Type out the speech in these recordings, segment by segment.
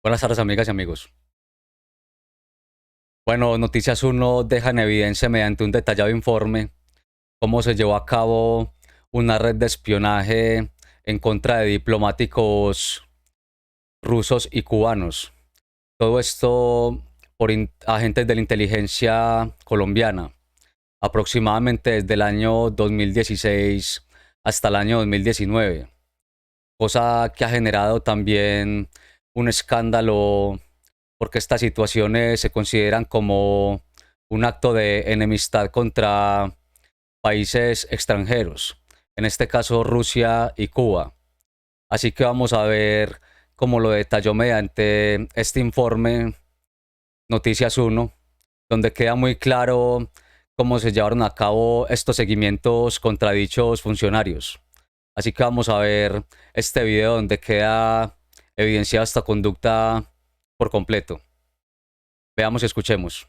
Buenas tardes, amigas y amigos. Bueno, Noticias 1 deja en evidencia mediante un detallado informe cómo se llevó a cabo una red de espionaje en contra de diplomáticos rusos y cubanos. Todo esto por agentes de la inteligencia colombiana, aproximadamente desde el año 2016 hasta el año 2019, cosa que ha generado también un escándalo porque estas situaciones se consideran como un acto de enemistad contra países extranjeros, en este caso Rusia y Cuba. Así que vamos a ver cómo lo detalló mediante este informe Noticias 1, donde queda muy claro cómo se llevaron a cabo estos seguimientos contra dichos funcionarios. Así que vamos a ver este video donde queda evidenciada esta conducta por completo. Veamos y escuchemos.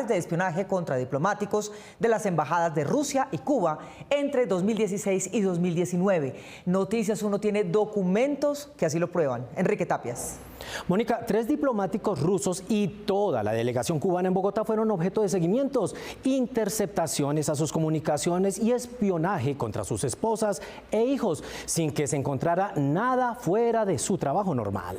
De espionaje contra diplomáticos de las embajadas de Rusia y Cuba entre 2016 y 2019. Noticias 1 tiene documentos que así lo prueban. Enrique Tapias. Mónica, 3 diplomáticos rusos y toda la delegación cubana en Bogotá fueron objeto de seguimientos, interceptaciones a sus comunicaciones y espionaje contra sus esposas e hijos, sin que se encontrara nada fuera de su trabajo normal.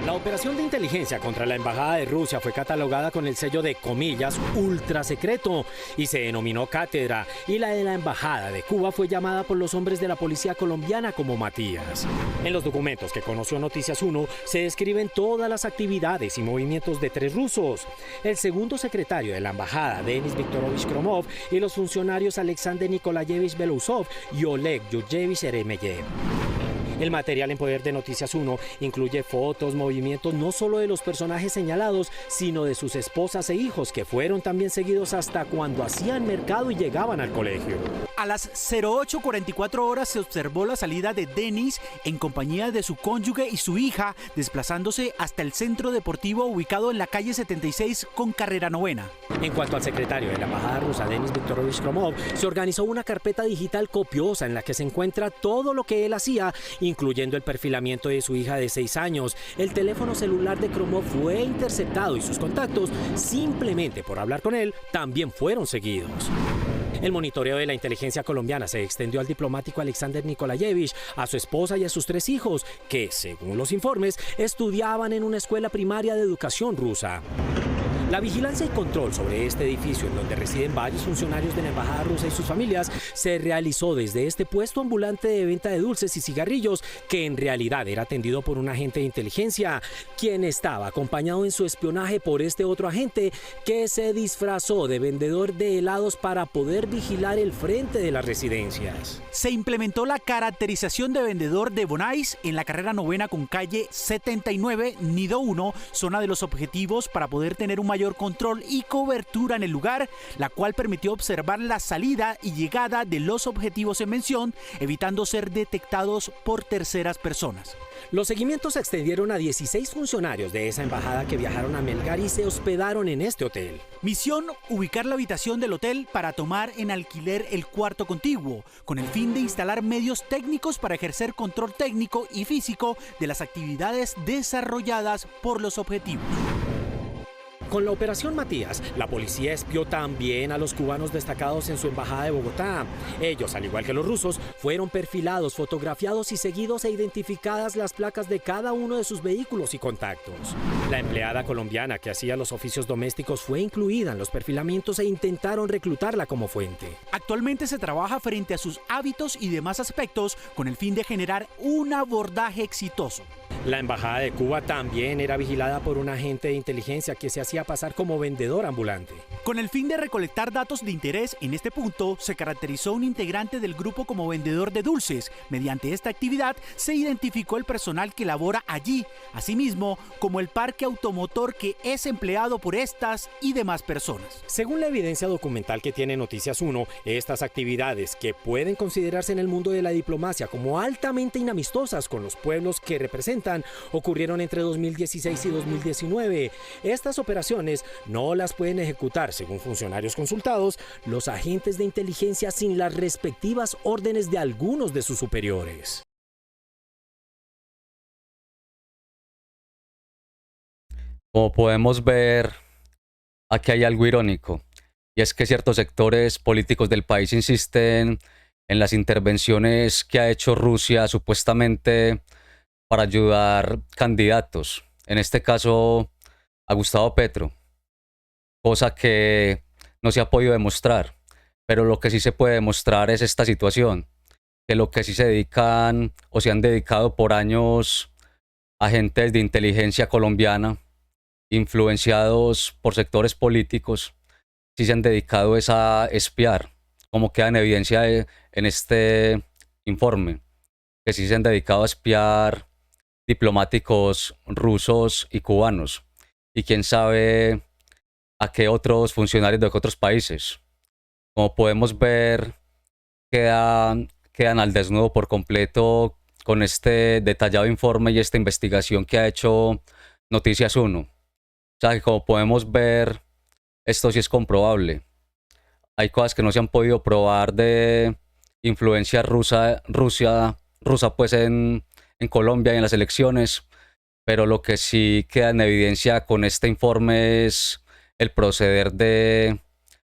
La operación de inteligencia contra la Embajada de Rusia fue catalogada con el sello de comillas ultra secreto y se denominó cátedra, y la de la Embajada de Cuba fue llamada por los hombres de la policía colombiana como Matías. En los documentos que conoció Noticias 1 se describen todas las actividades y movimientos de 3 rusos: el segundo secretario de la Embajada, Denis Viktorovich Kromov, y los funcionarios Alexander Nikolayevich Belousov y Oleg Yurjevich Eremeyev. El material en poder de Noticias 1 incluye fotos, movimientos no solo de los personajes señalados, sino de sus esposas e hijos, que fueron también seguidos hasta cuando hacían mercado y llegaban al colegio. A las 08:44 horas se observó la salida de Denis en compañía de su cónyuge y su hija, desplazándose hasta el centro deportivo ubicado en la calle 76 con carrera 9. En cuanto al secretario de la embajada rusa, Denis Viktorovich Kromov, se organizó una carpeta digital copiosa en la que se encuentra todo lo que él hacía, incluyendo el perfilamiento de su hija de 6 años. El teléfono celular de Kromov fue interceptado y sus contactos, simplemente por hablar con él, también fueron seguidos. El monitoreo de la inteligencia colombiana se extendió al diplomático Alexander Nikolayevich, a su esposa y a sus 3 hijos, que, según los informes, estudiaban en una escuela primaria de educación rusa. La vigilancia y control sobre este edificio, en donde residen varios funcionarios de la embajada rusa y sus familias, se realizó desde este puesto ambulante de venta de dulces y cigarrillos, que en realidad era atendido por un agente de inteligencia, quien estaba acompañado en su espionaje por este otro agente, que se disfrazó de vendedor de helados para poder vigilar el frente de las residencias. Se implementó la caracterización de vendedor de Bonais en la carrera 9 con calle 79, Nido 1, zona de los objetivos, para poder tener un mayor control y cobertura en el lugar, la cual permitió observar la salida y llegada de los objetivos en mención, evitando ser detectados por terceras personas. Los seguimientos se extendieron a 16 funcionarios de esa embajada que viajaron a Melgar y se hospedaron en este hotel. Misión: ubicar la habitación del hotel para tomar en alquiler el cuarto contiguo, con el fin de instalar medios técnicos para ejercer control técnico y físico de las actividades desarrolladas por los objetivos. Con la operación Matías, la policía espió también a los cubanos destacados en su embajada de Bogotá. Ellos, al igual que los rusos, fueron perfilados, fotografiados y seguidos e identificadas las placas de cada uno de sus vehículos y contactos. La empleada colombiana que hacía los oficios domésticos fue incluida en los perfilamientos e intentaron reclutarla como fuente. Actualmente se trabaja frente a sus hábitos y demás aspectos con el fin de generar un abordaje exitoso. La embajada de Cuba también era vigilada por un agente de inteligencia que se hacía pasar como vendedor ambulante. Con el fin de recolectar datos de interés, en este punto se caracterizó un integrante del grupo como vendedor de dulces. Mediante esta actividad se identificó el personal que labora allí, asimismo como el parque automotor que es empleado por estas y demás personas. Según la evidencia documental que tiene Noticias 1, estas actividades, que pueden considerarse en el mundo de la diplomacia como altamente inamistosas con los pueblos que representan, ocurrieron entre 2016 y 2019. Estas operaciones no las pueden ejecutar, según funcionarios consultados, los agentes de inteligencia sin las respectivas órdenes de algunos de sus superiores. Como podemos ver, aquí hay algo irónico, y es que ciertos sectores políticos del país insisten en las intervenciones que ha hecho Rusia supuestamente para ayudar candidatos, en este caso a Gustavo Petro, cosa que no se ha podido demostrar, pero lo que sí se puede demostrar es esta situación, que lo que sí se dedican o se han dedicado por años agentes de inteligencia colombiana, influenciados por sectores políticos, sí se han dedicado es a espiar, como queda en evidencia en este informe, que sí se han dedicado a espiar diplomáticos rusos y cubanos, y quién sabe a qué otros funcionarios de otros países. Como podemos ver, quedan al desnudo por completo con este detallado informe y esta investigación que ha hecho Noticias 1. O sea que como podemos ver, esto sí es comprobable. Hay cosas que no se han podido probar de influencia rusa pues en Colombia y en las elecciones, pero lo que sí queda en evidencia con este informe es el proceder de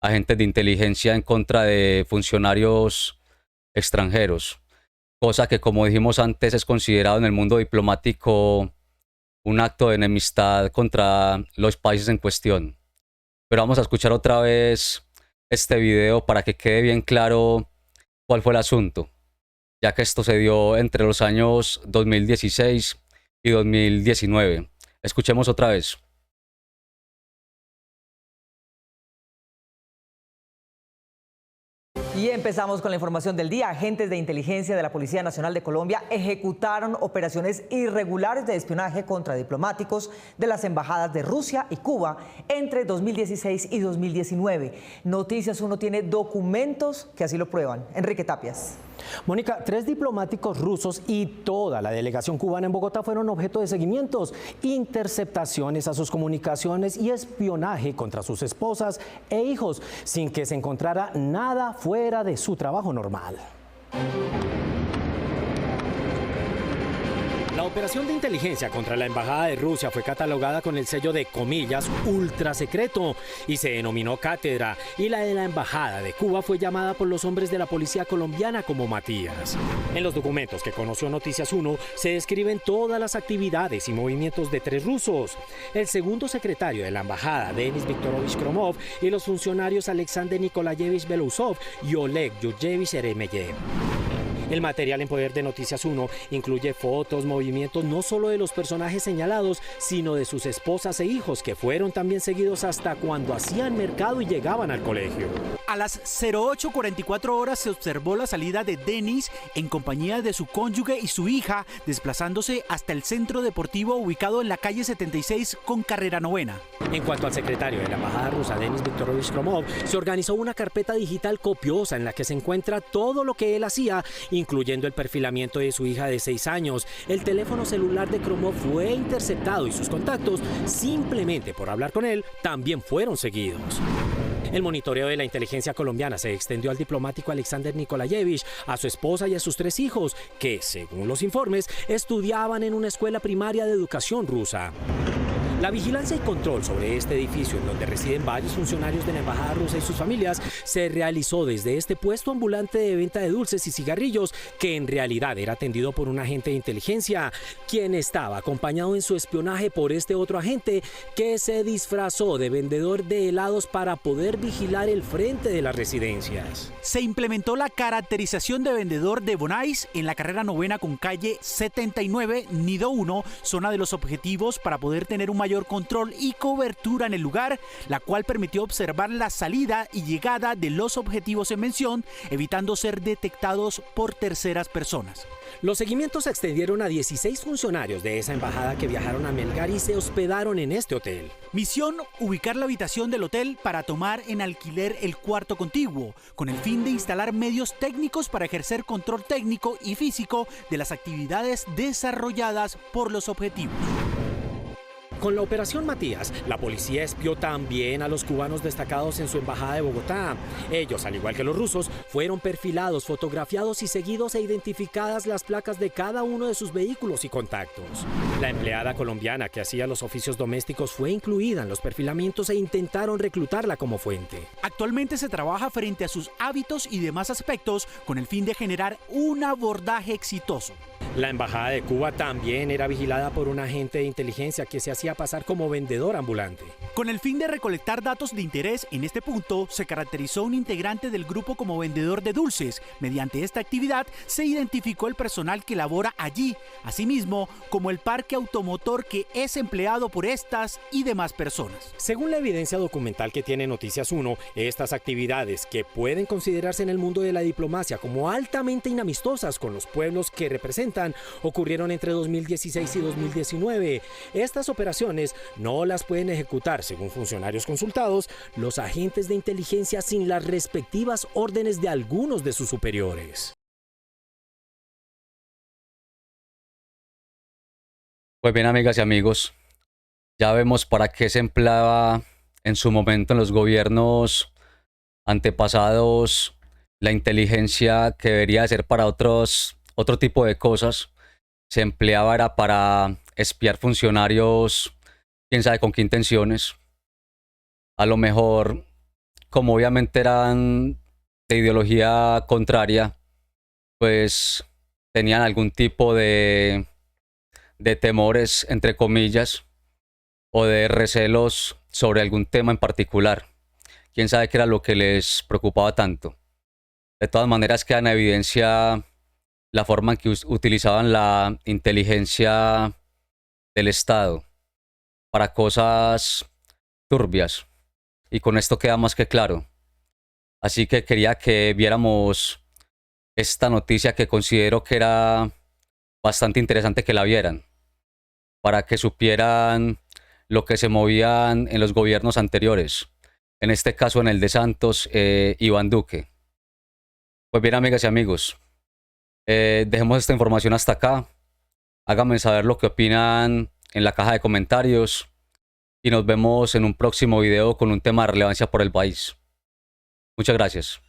agentes de inteligencia en contra de funcionarios extranjeros, cosa que, como dijimos antes, es considerado en el mundo diplomático un acto de enemistad contra los países en cuestión. Pero vamos a escuchar otra vez este video para que quede bien claro cuál fue el asunto, ya que esto se dio entre los años 2016 y 2019. Escuchemos otra vez. Y empezamos con la información del día. Agentes de inteligencia de la Policía Nacional de Colombia ejecutaron operaciones irregulares de espionaje contra diplomáticos de las embajadas de Rusia y Cuba entre 2016 y 2019. Noticias 1 tiene documentos que así lo prueban. Enrique Tapias. Mónica, 3 diplomáticos rusos y toda la delegación cubana en Bogotá fueron objeto de seguimientos, interceptaciones a sus comunicaciones y espionaje contra sus esposas e hijos, sin que se encontrara nada fuera de su trabajo normal. La operación de inteligencia contra la Embajada de Rusia fue catalogada con el sello de, comillas, ultra secreto y se denominó Cátedra, y la de la Embajada de Cuba fue llamada por los hombres de la policía colombiana como Matías. En los documentos que conoció Noticias 1 se describen todas las actividades y movimientos de 3 rusos: el segundo secretario de la Embajada, Denis Viktorovich Kromov, y los funcionarios Alexander Nikolayevich Belousov y Oleg Yurjevich Eremeyev. El material en poder de Noticias 1 incluye fotos, movimientos no solo de los personajes señalados, sino de sus esposas e hijos, que fueron también seguidos hasta cuando hacían mercado y llegaban al colegio. A las 08:44 horas se observó la salida de Denis en compañía de su cónyuge y su hija, desplazándose hasta el centro deportivo ubicado en la calle 76 con carrera 9. En cuanto al secretario de la Embajada rusa, Denis Viktorovich Kromov, se organizó una carpeta digital copiosa en la que se encuentra todo lo que él hacía, incluyendo el perfilamiento de su hija de 6 años. El teléfono celular de Kromov fue interceptado y sus contactos, simplemente por hablar con él, también fueron seguidos. El monitoreo de la inteligencia colombiana se extendió al diplomático Alexander Nikolayevich, a su esposa y a sus 3 hijos, que, según los informes, estudiaban en una escuela primaria de educación rusa. La vigilancia y control sobre este edificio, en donde residen varios funcionarios de la Embajada rusa y sus familias, se realizó desde este puesto ambulante de venta de dulces y cigarrillos, que en realidad era atendido por un agente de inteligencia, quien estaba acompañado en su espionaje por este otro agente, que se disfrazó de vendedor de helados para poder vigilar el frente de las residencias. Se implementó la caracterización de vendedor de Bonais en la carrera 9 con calle 79, Nido 1, zona de los objetivos, para poder tener un mayor mayor control y cobertura en el lugar, la cual permitió observar la salida y llegada de los objetivos en mención, evitando ser detectados por terceras personas. Los seguimientos se extendieron a 16 funcionarios de esa embajada que viajaron a Melgar y se hospedaron en este hotel. Misión: ubicar la habitación del hotel para tomar en alquiler el cuarto contiguo, con el fin de instalar medios técnicos para ejercer control técnico y físico de las actividades desarrolladas por los objetivos. Con la Operación Matías, la policía espió también a los cubanos destacados en su embajada de Bogotá. Ellos, al igual que los rusos, fueron perfilados, fotografiados y seguidos e identificadas las placas de cada uno de sus vehículos y contactos. La empleada colombiana que hacía los oficios domésticos fue incluida en los perfilamientos e intentaron reclutarla como fuente. Actualmente se trabaja frente a sus hábitos y demás aspectos con el fin de generar un abordaje exitoso. La embajada de Cuba también era vigilada por un agente de inteligencia que se hacía pasar como vendedor ambulante. Con el fin de recolectar datos de interés en este punto, se caracterizó un integrante del grupo como vendedor de dulces. Mediante esta actividad se identificó el personal que labora allí, asimismo como el parque automotor que es empleado por estas y demás personas. Según la evidencia documental que tiene Noticias 1, estas actividades, que pueden considerarse en el mundo de la diplomacia como altamente inamistosas con los pueblos que representan, ocurrieron entre 2016 y 2019. Estas operaciones no las pueden ejecutar, según funcionarios consultados, los agentes de inteligencia sin las respectivas órdenes de algunos de sus superiores. Pues bien, amigas y amigos, ya vemos para qué se empleaba en su momento en los gobiernos antepasados la inteligencia, que debería ser para otro tipo de cosas. Se empleaba era para espiar funcionarios, quién sabe con qué intenciones. A lo mejor, como obviamente eran de ideología contraria, pues tenían algún tipo de temores, entre comillas, o de recelos sobre algún tema en particular. Quién sabe qué era lo que les preocupaba tanto. De todas maneras, queda en evidencia la forma en que utilizaban la inteligencia del Estado para cosas turbias. Y con esto queda más que claro. Así que quería que viéramos esta noticia, que considero que era bastante interesante que la vieran, para que supieran lo que se movían en los gobiernos anteriores. En este caso, en el de Santos, Iván Duque. Pues bien, amigas y amigos, dejemos esta información hasta acá. Háganme saber lo que opinan en la caja de comentarios y nos vemos en un próximo video con un tema de relevancia por el país. Muchas gracias.